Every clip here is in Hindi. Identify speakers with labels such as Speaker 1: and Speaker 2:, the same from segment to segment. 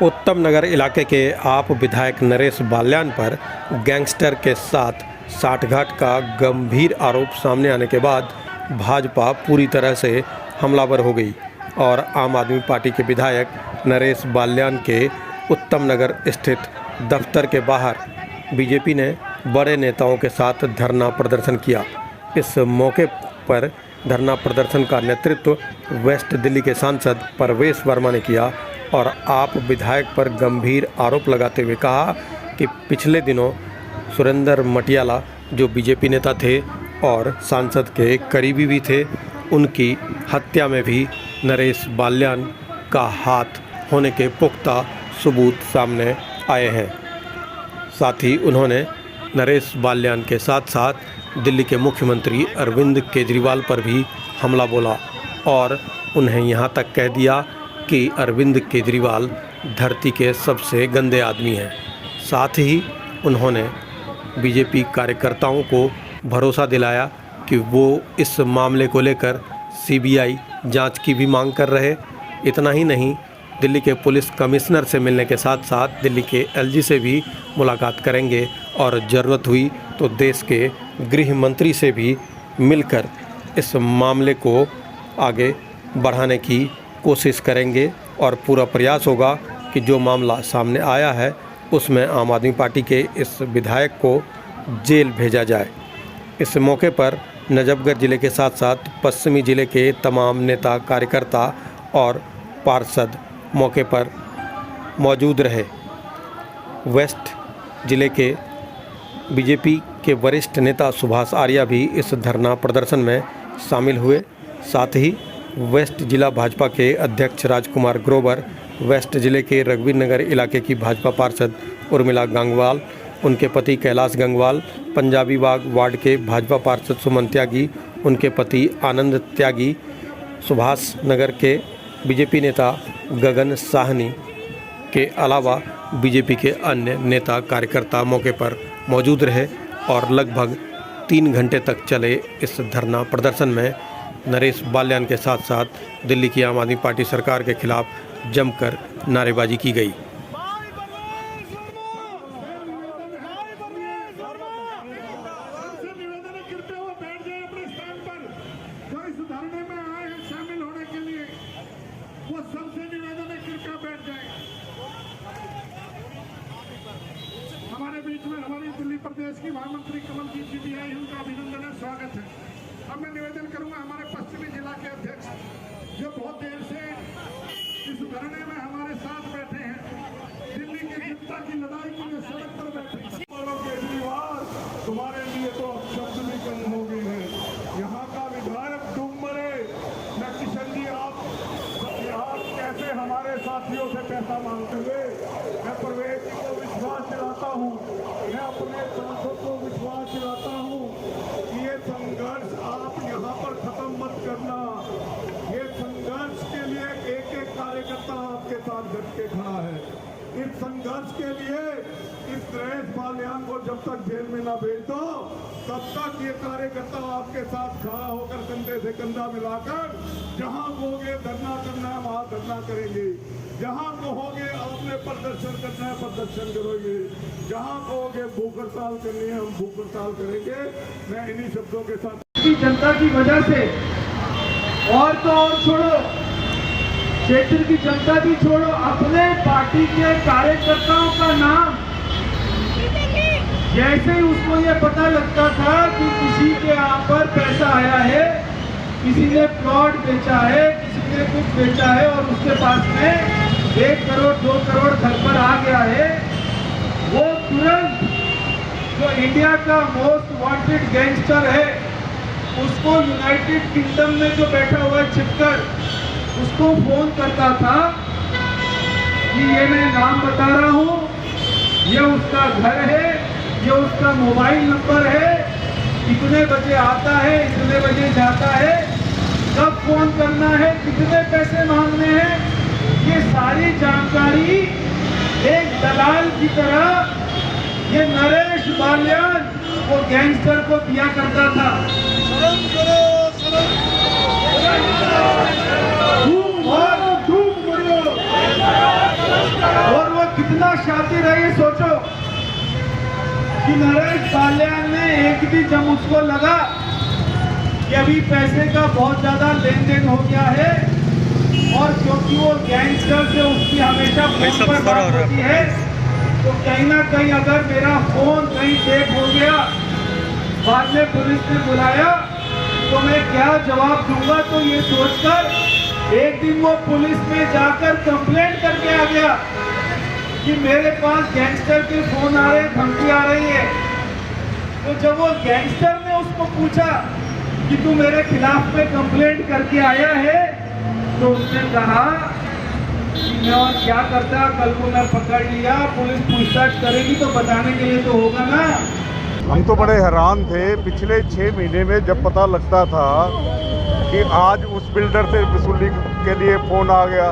Speaker 1: उत्तम नगर इलाके के आप विधायक नरेश बाल्यान पर गैंगस्टर के साथ साठगांठ का गंभीर आरोप सामने आने के बाद भाजपा पूरी तरह से हमलावर हो गई और आम आदमी पार्टी के विधायक नरेश बाल्यान के उत्तम नगर स्थित दफ्तर के बाहर बीजेपी ने बड़े नेताओं के साथ धरना प्रदर्शन किया। इस मौके पर धरना प्रदर्शन का नेतृत्व वेस्ट दिल्ली के सांसद परवेश वर्मा ने किया और आप विधायक पर गंभीर आरोप लगाते हुए कहा कि पिछले दिनों सुरेंद्र मटियाला जो बीजेपी नेता थे और सांसद के करीबी भी थे, उनकी हत्या में भी नरेश बाल्यान का हाथ होने के पुख्ता सबूत सामने आए हैं। साथ ही उन्होंने नरेश बाल्यान के साथ साथ दिल्ली के मुख्यमंत्री अरविंद केजरीवाल पर भी हमला बोला और उन्हें यहाँ तक कह दिया कि अरविंद केजरीवाल धरती के सबसे गंदे आदमी हैं। साथ ही उन्होंने बीजेपी कार्यकर्ताओं को भरोसा दिलाया कि वो इस मामले को लेकर सीबीआई जांच की भी मांग कर रहे। इतना ही नहीं, दिल्ली के पुलिस कमिश्नर से मिलने के साथ साथ दिल्ली के एलजी से भी मुलाकात करेंगे और ज़रूरत हुई तो देश के गृह मंत्री से भी मिलकर इस मामले को आगे बढ़ाने की कोशिश करेंगे और पूरा प्रयास होगा कि जो मामला सामने आया है उसमें आम आदमी पार्टी के इस विधायक को जेल भेजा जाए। इस मौके पर नजफगढ़ ज़िले के साथ साथ पश्चिमी ज़िले के तमाम नेता कार्यकर्ता और पार्षद मौके पर मौजूद रहे। वेस्ट ज़िले के बीजेपी के वरिष्ठ नेता सुभाष आर्या भी इस धरना प्रदर्शन में शामिल हुए। साथ ही वेस्ट जिला भाजपा के अध्यक्ष राजकुमार ग्रोवर, वेस्ट ज़िले के रघुवीर नगर इलाके की भाजपा पार्षद उर्मिला गंगवाल, उनके पति कैलाश गंगवाल, पंजाबी बाग वार्ड के भाजपा पार्षद सुमन त्यागी, उनके पति आनंद त्यागी, सुभाष नगर के बीजेपी नेता गगन साहनी के अलावा बीजेपी के अन्य नेता कार्यकर्ता मौके पर मौजूद रहे और लगभग 3 घंटे तक चले इस धरना प्रदर्शन में नरेश बाल्यान के साथ साथ दिल्ली की आम आदमी पार्टी सरकार के खिलाफ जमकर नारेबाजी की गई।
Speaker 2: हमारे बीच में हमारी दिल्ली प्रदेश की महामंत्री कमलजीत जी भी आई, उनका अभिनंदन है, स्वागत है। अब मैं निवेदन करूंगा हमारे पश्चिमी जिला के अध्यक्ष जो बहुत देर से इस धरने में हमारे साथ बैठे हैं, दिल्ली की जनता की लड़ाई के लिए सड़क पर बैठे हैं। केजरीवाल, तुम्हारे लिए तो अब शब्द भी कम हो गए हैं। यहाँ का विधायक डूब मरे। मैं किशन जी आप कैसे हमारे साथियों से पैसा मांगते हुए मैं परवेश जी को विश्वास दिलाता हूँ, मैं अपने सांसद को विश्वास दिलाता हूँ कि ये संघर्ष आप यहाँ पर खत्म मत करना। ये संघर्ष के लिए एक एक कार्यकर्ता आपके साथ डट के खड़ा है। इस संघर्ष के लिए इस नरेश बाल्यान को जब तक जेल में ना भेज दो तब तक ये कार्यकर्ता आपके साथ खड़ा होकर कंधे से कंधा मिलाकर जहां कहोगे धरना करना है वहां धरना करेंगे, जहां कहोगे आपने प्रदर्शन करना है प्रदर्शन करोगे, जहां कहोगे भूख हड़ताल करनी है हम भूख हड़ताल करेंगे। मैं इन्हीं शब्दों के साथ
Speaker 3: जनता की वजह से और तो और छोड़ो, क्षेत्र की जनता भी छोड़ो, अपने पार्टी के कार्यकर्ताओं का नाम जैसे ही उसको ये पता लगता था कि किसी के यहाँ पर पैसा आया है, किसी ने प्लॉट बेचा है, किसी ने कुछ बेचा है और उसके पास में 1 करोड़ 2 करोड़ घर पर आ गया है, वो तुरंत जो इंडिया का मोस्ट वांटेड गैंगस्टर है उसको यूनाइटेड किंगडम में जो बैठा हुआ है छिपकर, उसको फोन करता था कि ये मैं नाम बता रहा हूँ, ये उसका घर है, ये उसका मोबाइल नंबर है, कितने बजे आता है, इतने बजे जाता है, कब फोन करना है, कितने पैसे मांगने हैं, ये सारी जानकारी एक दलाल की तरह ये नरेश बाल्यान वो गैंगस्टर को दिया करता था। शर्म करो, धूम करो, कितना शातिर है ये सोचो कि नरेश बाल्यान ने एक दिन जब उसको लगा कि अभी पैसे का बहुत ज़्यादा लेन देन हो गया है और क्योंकि वो गैंगस्टर से उसकी हमेशा फोन पर बात होती है, तो कहीं ना कहीं अगर मेरा फोन कहीं टेप हो गया, बाद में पुलिस ने बुलाया तो मैं क्या जवाब दूंगा। तो ये सोचकर एक दिन वो पुलिस में जाकर कंप्लेंट करके आ गया कि मेरे पास गैंगस्टर के फोन आ रहे, धमकी आ रही है। तो जब वो गैंगस्टर ने उसको पूछा कि तू मेरे खिलाफ में कंप्लेंट करके आया है, तो उसने कहा कि मैं और क्या करता, कल को मैं पकड़ लिया, पुलिस पूछताछ करेगी तो बताने के लिए तो होगा ना।
Speaker 4: हम तो बड़े हैरान थे पिछले 6 महीने में, जब पता लगता था कि आज उस बिल्डर से वसूली के लिए फ़ोन आ गया,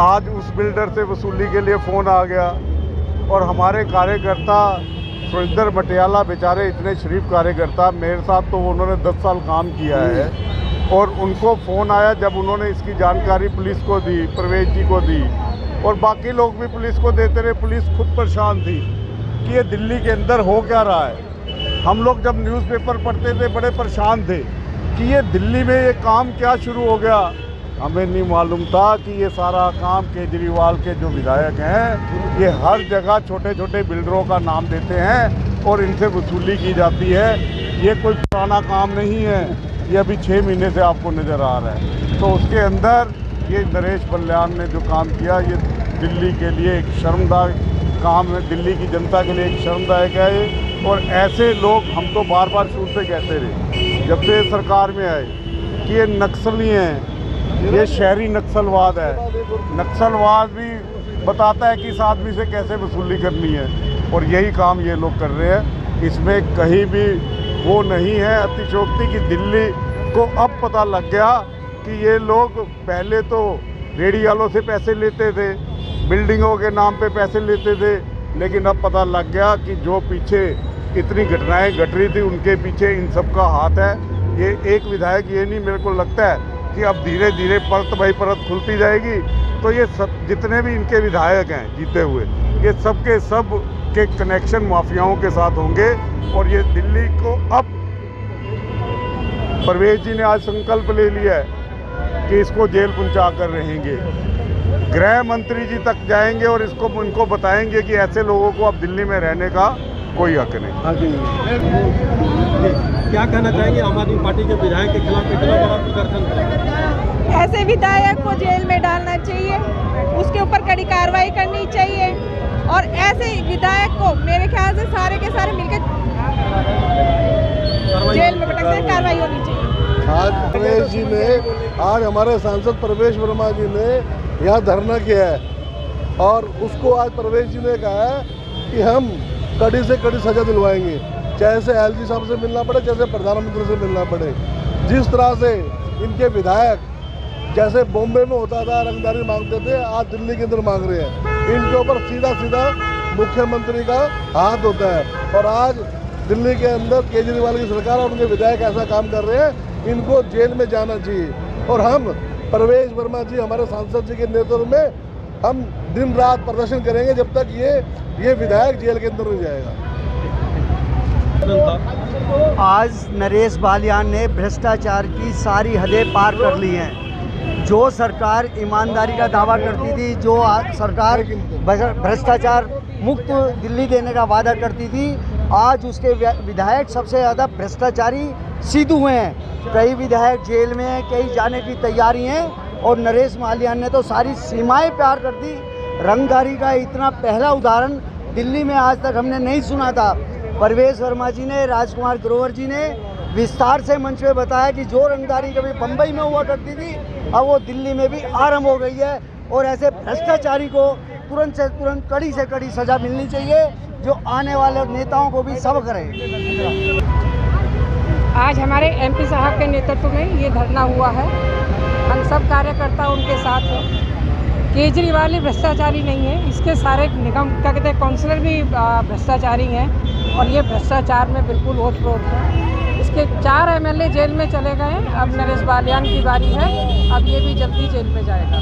Speaker 4: आज उस बिल्डर से वसूली के लिए फ़ोन आ गया, और हमारे कार्यकर्ता सुरेंद्र मटियाला बेचारे इतने शरीफ कार्यकर्ता, मेरे साथ तो उन्होंने 10 साल काम किया है, और उनको फ़ोन आया जब उन्होंने इसकी जानकारी पुलिस को दी, परवेज जी को दी, और बाकी लोग भी पुलिस को देते रहे। पुलिस खुद परेशान थी कि ये दिल्ली के अंदर हो क्या रहा है। हम लोग जब न्यूज़पेपर पढ़ते थे बड़े परेशान थे कि ये दिल्ली में ये काम क्या शुरू हो गया। हमें नहीं मालूम था कि ये सारा काम केजरीवाल के जो विधायक हैं ये हर जगह छोटे छोटे बिल्डरों का नाम देते हैं और इनसे वसूली की जाती है। ये कोई पुराना काम नहीं है, ये अभी 6 महीने से आपको नज़र आ रहा है। तो उसके अंदर ये नरेश बाल्यान ने जो काम किया, ये दिल्ली के लिए एक शर्मदायक काम है, दिल्ली की जनता के लिए एक शर्मदायक है ये। और ऐसे लोग हम तो बार बार शुरू से कहते रहे जब से सरकार में आए कि ये नक्सली हैं, ये शहरी नक्सलवाद है। नक्सलवाद भी बताता है कि इस आदमी से कैसे वसूली करनी है, और यही काम ये लोग कर रहे हैं। इसमें कहीं भी वो नहीं है अतिशयोक्ति की दिल्ली को अब पता लग गया कि ये लोग पहले तो रेडी वालों से पैसे लेते थे, बिल्डिंगों के नाम पे पैसे लेते थे, लेकिन अब पता लग गया कि जो पीछे इतनी घटनाएं घट रही थी उनके पीछे इन सब का हाथ है। ये एक विधायक ये नहीं, मेरे को लगता है कि अब धीरे धीरे परत बाई परत खुलती जाएगी। तो ये सब जितने भी इनके विधायक हैं जीते हुए, ये सब के सब के कनेक्शन माफियाओं के साथ होंगे, और ये दिल्ली को अब परवेज जी ने आज संकल्प ले लिया है कि इसको जेल पहुंचा कर रहेंगे। गृह मंत्री जी तक जाएंगे और इसको उनको बताएंगे कि ऐसे लोगों को अब दिल्ली में रहने का कोई हक नहीं।
Speaker 1: क्या कहना चाहेंगे आम आदमी पार्टी के विधायक के खिलाफ इतना बड़ा प्रदर्शन?
Speaker 5: ऐसे विधायक को जेल में डालना चाहिए, उसके ऊपर कड़ी कार्रवाई करनी चाहिए, और ऐसे विधायक को मेरे ख्याल से सारे के सारे मिलकर जेल में पटक दें, कार्रवाई होनी चाहिए।
Speaker 6: आज परवेज जी ने, आज हमारे सांसद परवेश वर्मा जी ने यहाँ धरना किया है, और उसको आज परवेज जी ने कहा है कि हम कड़ी से कड़ी सजा दिलवाएंगे, चाहे से एलजी साहब से मिलना पड़े, चाहे प्रधानमंत्री से मिलना पड़े। जिस तरह से इनके विधायक जैसे बॉम्बे में होता था रंगदारी मांगते थे, आज दिल्ली के अंदर मांग रहे हैं। इनके ऊपर सीधा सीधा मुख्यमंत्री का हाथ होता है, और आज दिल्ली के अंदर केजरीवाल की सरकार और उनके विधायक ऐसा काम कर रहे हैं, इनको जेल में जाना चाहिए। और हम परवेश वर्मा जी, हमारे सांसद जी के नेतृत्व में हम दिन रात प्रदर्शन करेंगे जब तक ये विधायक जेल के अंदर नहीं जाएगा।
Speaker 7: आज नरेश बाल्यान ने भ्रष्टाचार की सारी हदें पार कर ली हैं। जो सरकार ईमानदारी का दावा करती थी, जो सरकार भ्रष्टाचार मुक्त दिल्ली देने का वादा करती थी, आज उसके विधायक सबसे ज़्यादा भ्रष्टाचारी सिद्ध हुए हैं। कई विधायक जेल में हैं, कई जाने की तैयारी हैं, और नरेश बाल्यान ने तो सारी सीमाएं पार कर दी। रंगदारी का इतना पहला उदाहरण दिल्ली में आज तक हमने नहीं सुना था। परवेश वर्मा जी ने, राजकुमार ग्रोवर जी ने विस्तार से मंच पे बताया कि जो रंगदारी कभी बम्बई में हुआ करती थी, अब वो दिल्ली में भी आरंभ हो गई है, और ऐसे भ्रष्टाचारी को तुरंत से तुरंत कड़ी से कड़ी सजा मिलनी चाहिए, जो आने वाले नेताओं को भी सबक रहे।
Speaker 5: आज हमारे एमपी साहब के नेतृत्व में ये धरना हुआ है, हम सब कार्यकर्ता उनके साथ हैं। केजरीवाल ही भ्रष्टाचारी नहीं है, इसके सारे निगम क्या कहते हैं काउंसलर भी भ्रष्टाचारी हैं, और ये भ्रष्टाचार में बिल्कुल ओतप्रोत है। इसके 4 एमएलए जेल में चले गए, अब नरेश बाल्यान की बारी है, अब ये भी जल्दी जेल में जाएगा।